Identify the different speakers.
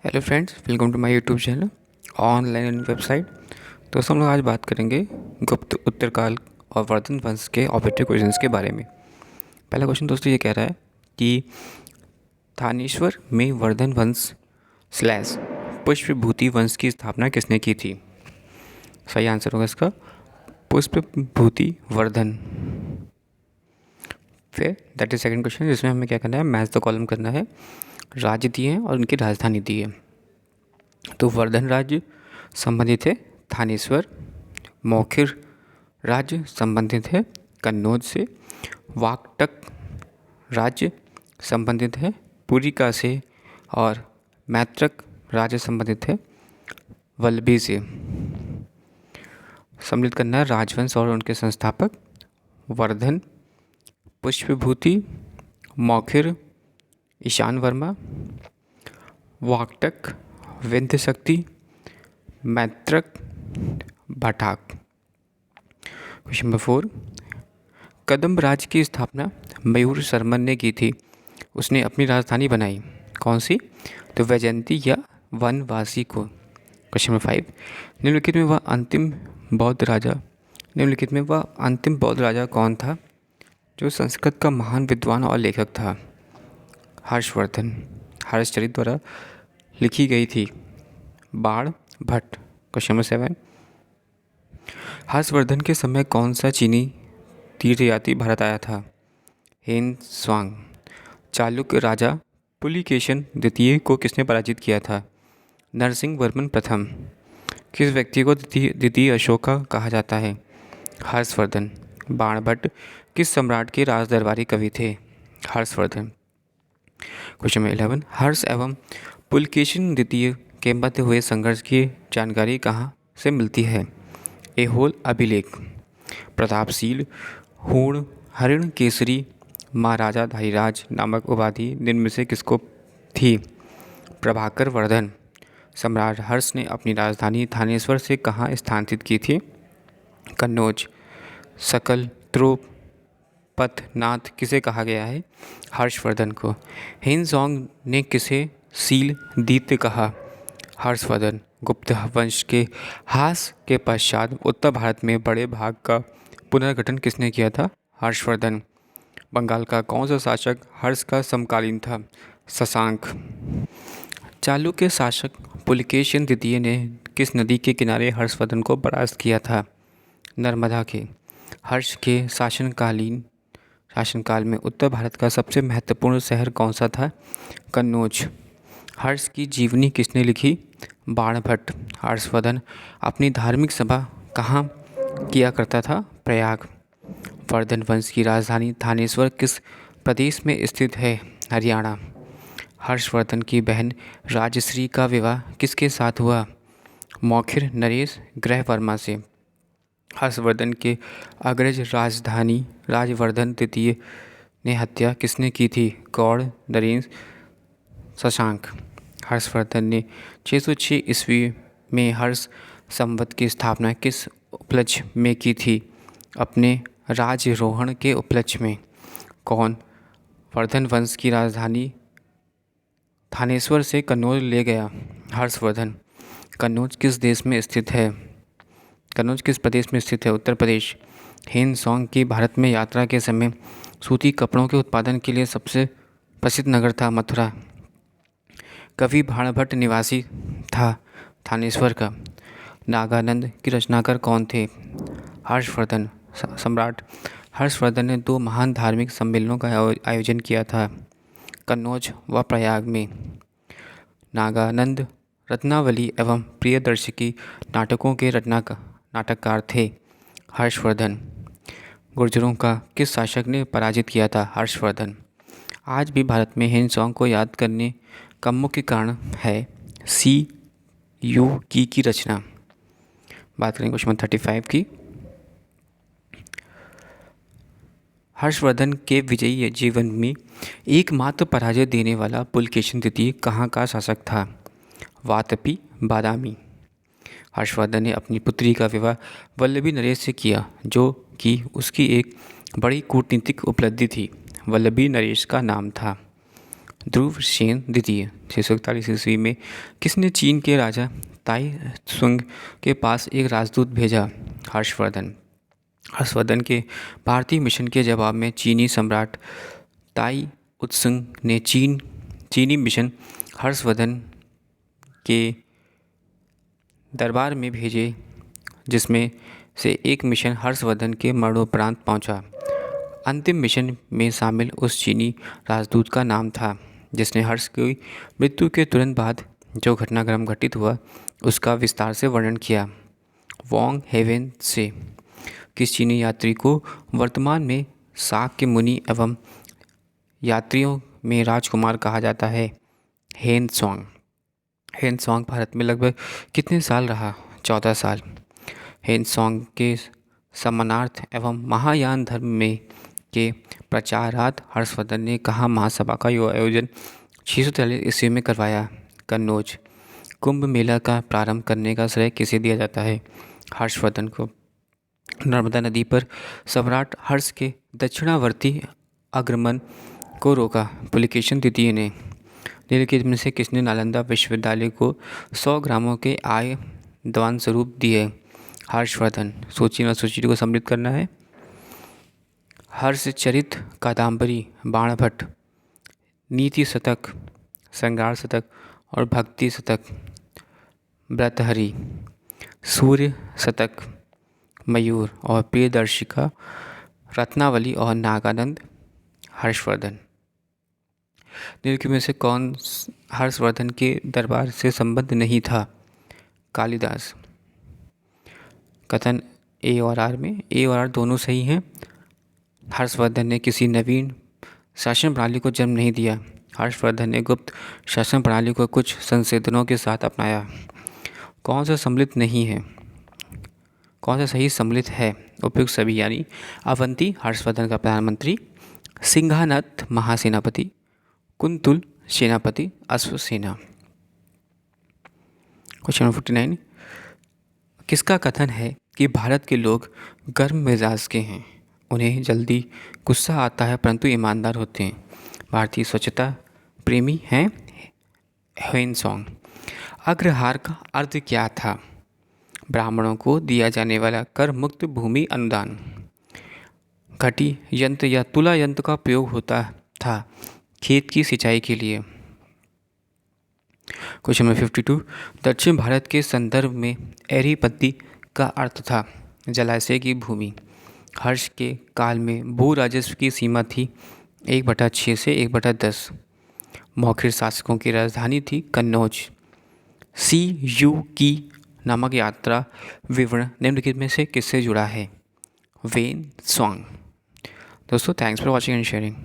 Speaker 1: Hello friends, welcome to my YouTube channel online website. दोस्तों, हम लोग आज बात करेंगे गुप्त उत्तरकाल और वर्धन वंश के ऑब्जेक्टिव क्वेश्चंस के बारे में। पहला क्वेश्चन दोस्तों ये कह रहा है कि थानेश्वर में वर्धन वंश स्लैश पुष्पभूति वंश की स्थापना किसने की थी? सही आंसर होगा इसका पुष्पभूति वर्धन। फिर दैट इज सेकंड क्वेश्चन, जिसमें हमें क्या करना है, मैच द कॉलम करना है। राज्य दिए हैं और उनकी राजधानी दी है। तो वर्धन राज्य संबंधित है थानेश्वर, मौखिर राज्य संबंधित है कन्नौज से, वाकटक राज्य संबंधित है पुरिका से और मैत्रक राज्य संबंधित है वल्लभी से। सम्मिलित करना है राजवंश और उनके संस्थापक वर्धन, पुष्पभूति, मौखिर, ईशान वर्मा, वाकटक, विंध्य शक्ति, मैत्रक, भाटाक। क्वेश्चन नंबर 4, कदम्ब राज्य की स्थापना मयूर शर्मन ने की थी। उसने अपनी राजधानी बनाई कौन सी? तो वैजयंती या वनवासी को। क्वेश्चन नंबर 5, निम्नलिखित में वह अंतिम बौद्ध राजा कौन था जो संस्कृत का महान विद्वान और लेखक था? हर्षवर्धन। हर्षचरित द्वारा लिखी गई थी। बाण भट्ट। क्वेश्चन नंबर 7, हर्षवर्धन के समय कौन सा चीनी तीर्थयात्री भारत आया था? हेन स्वांग। चालुक्य राजा पुलिकेशन द्वितीय को किसने पराजित किया था? नरसिंह वर्मन प्रथम। किस व्यक्ति को द्वितीय अशोका कहा जाता है? हर्षवर्धन। बाणभट्ट किस सम्राट के राज दरबारी कवि थे? हर्षवर्धन। क्वेश्चन नंबर 11, हर्ष एवं पुलकेशिन द्वितीय के मध्य हुए संघर्ष की जानकारी कहाँ से मिलती है? ऐहोल अभिलेख। प्रतापशील, हूण, हरिण केसरी, महाराजा धारीराज नामक उपाधि निम्न में से किसको थी? प्रभाकर वर्धन। सम्राट हर्ष ने अपनी राजधानी थानेश्वर से कहाँ स्थानांतरित की थी? कन्नौज। सकल ध्रुव पथनाथ किसे कहा गया है? हर्षवर्धन को। हिनजोंग ने किसे सील दीप्त कहा? हर्षवर्धन। गुप्त वंश के ह्रास के पश्चात उत्तर भारत में बड़े भाग का पुनर्गठन किसने किया था? हर्षवर्धन। बंगाल का कौन सा शासक हर्ष का समकालीन था? शशांक। चालुक्य शासक पुलकेशिन द्वितीय ने किस नदी के किनारे हर्षवर्धन को परास्त किया था? नर्मदा के। हर्ष के शासनकाल में उत्तर भारत का सबसे महत्वपूर्ण शहर कौन सा था? कन्नौज। हर्ष की जीवनी किसने लिखी? बाणभट्ट। हर्षवर्धन अपनी धार्मिक सभा कहाँ किया करता था? प्रयाग। वर्धन वंश की राजधानी थानेश्वर किस प्रदेश में स्थित है? हरियाणा। हर्षवर्धन की बहन राजश्री का विवाह किसके साथ हुआ? मौखिर नरेश ग्रहवर्मा से। हर्षवर्धन के अग्रज राजवर्धन द्वितीय ने हत्या किसने की थी? गौड़ नरेश शशांक। हर्षवर्धन ने 606 ईस्वी में हर्ष संवत की स्थापना किस उपलक्ष्य में की थी? अपने राजरोहण के उपलक्ष्य में। कौन वर्धन वंश की राजधानी थानेश्वर से कन्नौज ले गया? हर्षवर्धन। कन्नौज किस प्रदेश में स्थित है? उत्तर प्रदेश। हिनसोंग की भारत में यात्रा के समय सूती कपड़ों के उत्पादन के लिए सबसे प्रसिद्ध नगर था मथुरा। कवि बाणभट्ट निवासी था थानेश्वर का। नागानंद की रचनाकार कौन थे? हर्षवर्धन। सम्राट हर्षवर्धन ने 2 महान धार्मिक सम्मेलनों का आयोजन किया था, कन्नौज व प्रयाग में। नागानंद रत्नावली एवं प्रियदर्शकी नाटकों के नाटककार थे। हर्षवर्धन। गुर्जरों का किस शासक ने पराजित किया था? हर्षवर्धन। आज भी भारत में हिनसोंग को याद करने का मुख्य कारण है CU की रचना। बात करेंगे क्वेश्चन 35 की। हर्षवर्धन के विजयी जीवन में एकमात्र पराजय देने वाला पुलकेशिन द्वितीय कहाँ का शासक था? वातपी बादामी। हर्षवर्धन ने अपनी पुत्री का विवाह वल्लभी नरेश से किया, जो कि उसकी एक बड़ी कूटनीतिक उपलब्धि थी। वल्लभी नरेश का नाम था। ध्रुव सेन द्वितीय। 641 ईस्वी में किसने चीन के राजा ताई त्सुंग के पास एक राजदूत भेजा? हर्षवर्धन। हर्षवर्धन के भारतीय मिशन के जवाब में चीनी सम्राट ताई उत्सुंग ने चीनी मिशन हर्षवर्धन के दरबार में भेजे, जिसमें से एक मिशन हर्षवर्धन के मरणोपरांत पहुंचा। अंतिम मिशन में शामिल उस चीनी राजदूत का नाम था जिसने हर्ष की मृत्यु के तुरंत बाद जो घटनाक्रम घटित हुआ उसका विस्तार से वर्णन किया। वॉन्ग हेवेन से किस चीनी यात्री को वर्तमान में शाक्य मुनि एवं यात्रियों में राजकुमार कहा जाता है? हेन त्सोंग। हेन त्सोंग भारत में लगभग कितने साल रहा? 14 साल। हेन त्सोंग के सम्मानार्थ एवं महायान धर्म में के प्रचारार्थ हर्षवर्धन ने कहाँ महासभा का आयोजन 643 ईस्वी में करवाया? कन्नौज। कुंभ मेला का प्रारंभ करने का श्रेय किसे दिया जाता है? हर्षवर्धन को। नर्मदा नदी पर सम्राट हर्ष के दक्षिणावर्ती आगमन को रोका? पुलिकेशन द्वितीय ने। निम्नलिखित में से किसने नालंदा विश्वविद्यालय को 100 ग्रामों के आय दान स्वरूप दिए? हर्षवर्धन। सूची और सूची को सम्मिलित करना है। हर्षचरित, कादम्बरी, बाणभट्ट, नीति शतक, श्रृंगार शतक और भक्ति शतक। भर्तृहरि। सूर्य शतक, मयूर और प्रियदर्शिका, रत्नावली और नागानंद। हर्षवर्धन। निम्नलिखित में से कौन हर्षवर्धन के दरबार से संबद्ध नहीं था? कालिदास। कथन ए और आर में ए और आर दोनों सही हैं। हर्षवर्धन ने किसी नवीन शासन प्रणाली को जन्म नहीं दिया। हर्षवर्धन ने गुप्त शासन प्रणाली को कुछ संशोधनों के साथ अपनाया। कौन सा सम्मिलित नहीं है? कौन सा सही सम्मिलित है? उपयुक्त सभी, यानी अवंती हर्षवर्धन का प्रधानमंत्री, सिंघानथ महासेनापति, कुंतुल सेनापति, अश्वसेना। क्वेश्चन 49। किसका कथन है कि भारत के लोग गर्म मिजाज के हैं, उन्हें जल्दी गुस्सा आता है परंतु ईमानदार होते हैं? भारतीय स्वच्छता प्रेमी हैं हेन त्सोंग। अग्रहार का अर्थ क्या था? ब्राह्मणों को दिया जाने वाला कर मुक्त भूमि अनुदान। घटी यंत्र या तुला यंत्र का प्रयोग होता था खेत की सिंचाई के लिए। Question number 52। दक्षिण भारत के संदर्भ में एरीपत्ती का अर्थ था जलाशय की भूमि। हर्ष के काल में भू राजस्व की सीमा थी 1/6 से 1/10। मौखिक शासकों की राजधानी थी कन्नौज। CU की नामक यात्रा विवरण निम्नलिखित में से किससे जुड़ा है? वेन त्सोंग। दोस्तों, thanks for watching and sharing.